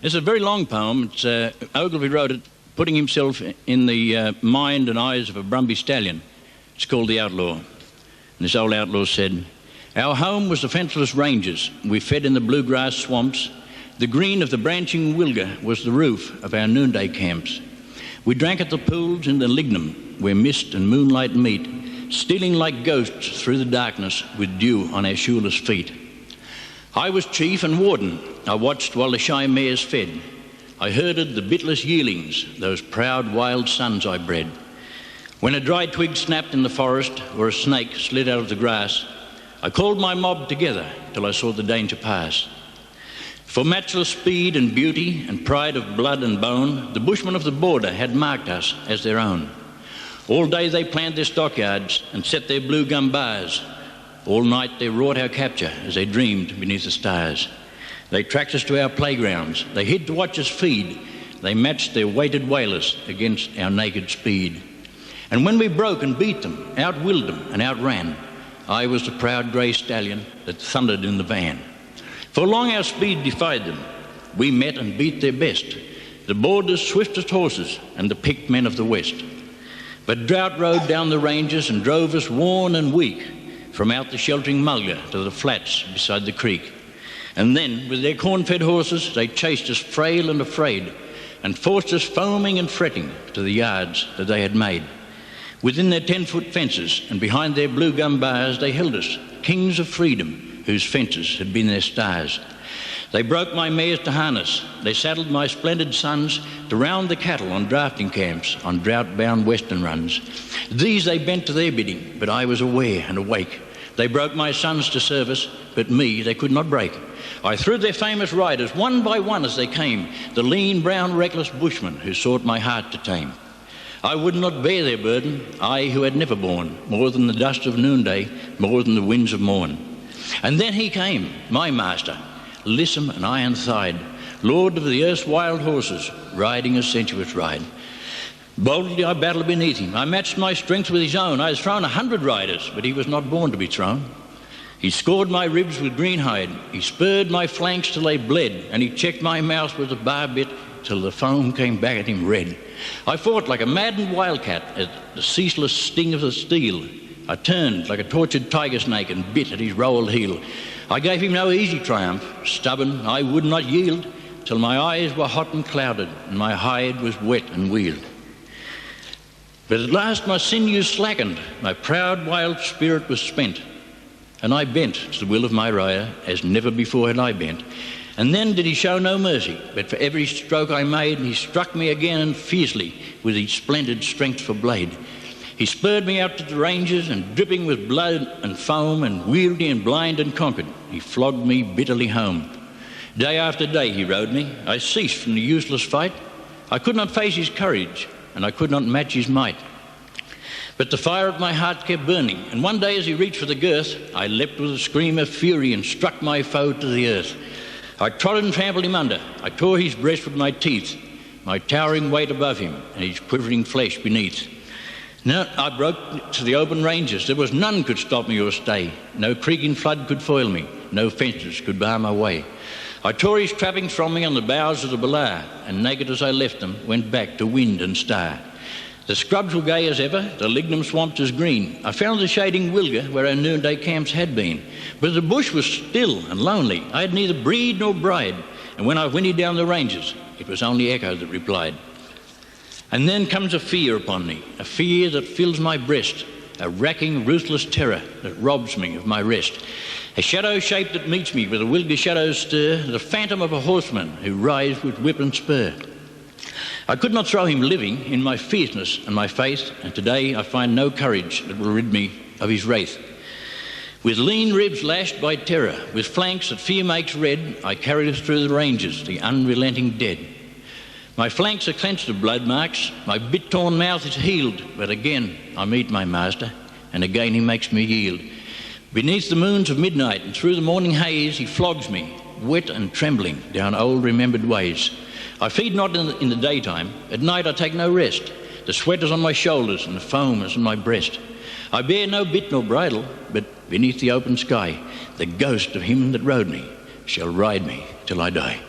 It's a very long poem. Ogilvy wrote it, putting himself in the mind and eyes of a Brumby stallion. It's called The Outlaw. And this old outlaw said, "Our home was the fenceless ranges. We fed in the bluegrass swamps. The green of the branching wilga was the roof of our noonday camps. We drank at the pools in the lignum, where mist and moonlight meet, stealing like ghosts through the darkness with dew on our shoeless feet. I was chief and warden. I watched while the shy mares fed. I herded the bitless yearlings, those proud wild sons I bred. When a dry twig snapped in the forest or a snake slid out of the grass, I called my mob together till I saw the danger pass. For matchless speed and beauty and pride of blood and bone, the bushmen of the border had marked us as their own. All day they planned their stockyards and set their blue gum bars. All night they wrought our capture as they dreamed beneath the stars. They tracked us to our playgrounds. They hid to watch us feed. They matched their weighted whalers against our naked speed. And when we broke and beat them, outwilled them and outran, I was the proud grey stallion that thundered in the van. For long our speed defied them. We met and beat their best, the border's swiftest horses and the picked men of the West. But drought rode down the ranges and drove us worn and weak from out the sheltering mulga to the flats beside the creek. And then, with their corn-fed horses, they chased us frail and afraid and forced us foaming and fretting to the yards that they had made. Within their 10-foot fences and behind their blue gum bars, they held us, kings of freedom, whose fences had been their stars. They broke my mares to harness. They saddled my splendid sons to round the cattle on drafting camps on drought-bound western runs. These they bent to their bidding, but I was aware and awake. They broke my sons to service, but me they could not break. I threw their famous riders one by one as they came, the lean, brown, reckless bushmen who sought my heart to tame. I would not bear their burden, I who had never borne more than the dust of noonday, more than the winds of morn. And then he came, my master, lissom and iron-thighed, lord of the earth's wild horses, riding a sensuous ride. Boldly I battled beneath him. I matched my strength with his own. I had thrown 100 riders, but he was not born to be thrown. He scored my ribs with green hide. He spurred my flanks till they bled, and he checked my mouth with a bar bit till the foam came back at him red. I fought like a maddened wildcat at the ceaseless sting of the steel. I turned like a tortured tiger snake and bit at his rolled heel. I gave him no easy triumph. Stubborn, I would not yield till my eyes were hot and clouded and my hide was wet and wealed. But at last my sinews slackened, my proud wild spirit was spent, and I bent to the will of my rider as never before had I bent. And then did he show no mercy, but for every stroke I made, he struck me again and fiercely with his splendid strength for blade. He spurred me out to the ranges, and dripping with blood and foam, and weary and blind and conquered, he flogged me bitterly home. Day after day he rode me. I ceased from the useless fight. I could not face his courage, and I could not match his might. But the fire of my heart kept burning, and one day as he reached for the girth, I leapt with a scream of fury and struck my foe to the earth. I trod and trampled him under. I tore his breast with my teeth, my towering weight above him and his quivering flesh beneath. Now I broke to the open ranges. There was none could stop me or stay. No creaking flood could foil me. No fences could bar my way. I tore his trappings from me on the boughs of the Balar, and naked as I left them, went back to wind and star. The scrubs were gay as ever, the lignum swamps as green. I found the shading wilga where our noonday camps had been. But the bush was still and lonely. I had neither breed nor bride, and when I whinnied down the ranges, it was only echo that replied. And then comes a fear upon me, a fear that fills my breast, a racking, ruthless terror that robs me of my rest. A shadow shape that meets me with a wilga shadow's stir, the phantom of a horseman who rides with whip and spur. I could not throw him living in my fierceness and my faith, and today I find no courage that will rid me of his wraith. With lean ribs lashed by terror, with flanks that fear makes red, I carry us through the ranges, the unrelenting dead. My flanks are clenched of blood marks, my bit-torn mouth is healed, but again I meet my master, and again he makes me yield. Beneath the moons of midnight and through the morning haze, he flogs me, wet and trembling, down old remembered ways. I feed not in the daytime. At night I take no rest. The sweat is on my shoulders and the foam is on my breast. I bear no bit nor bridle, but beneath the open sky, the ghost of him that rode me shall ride me till I die.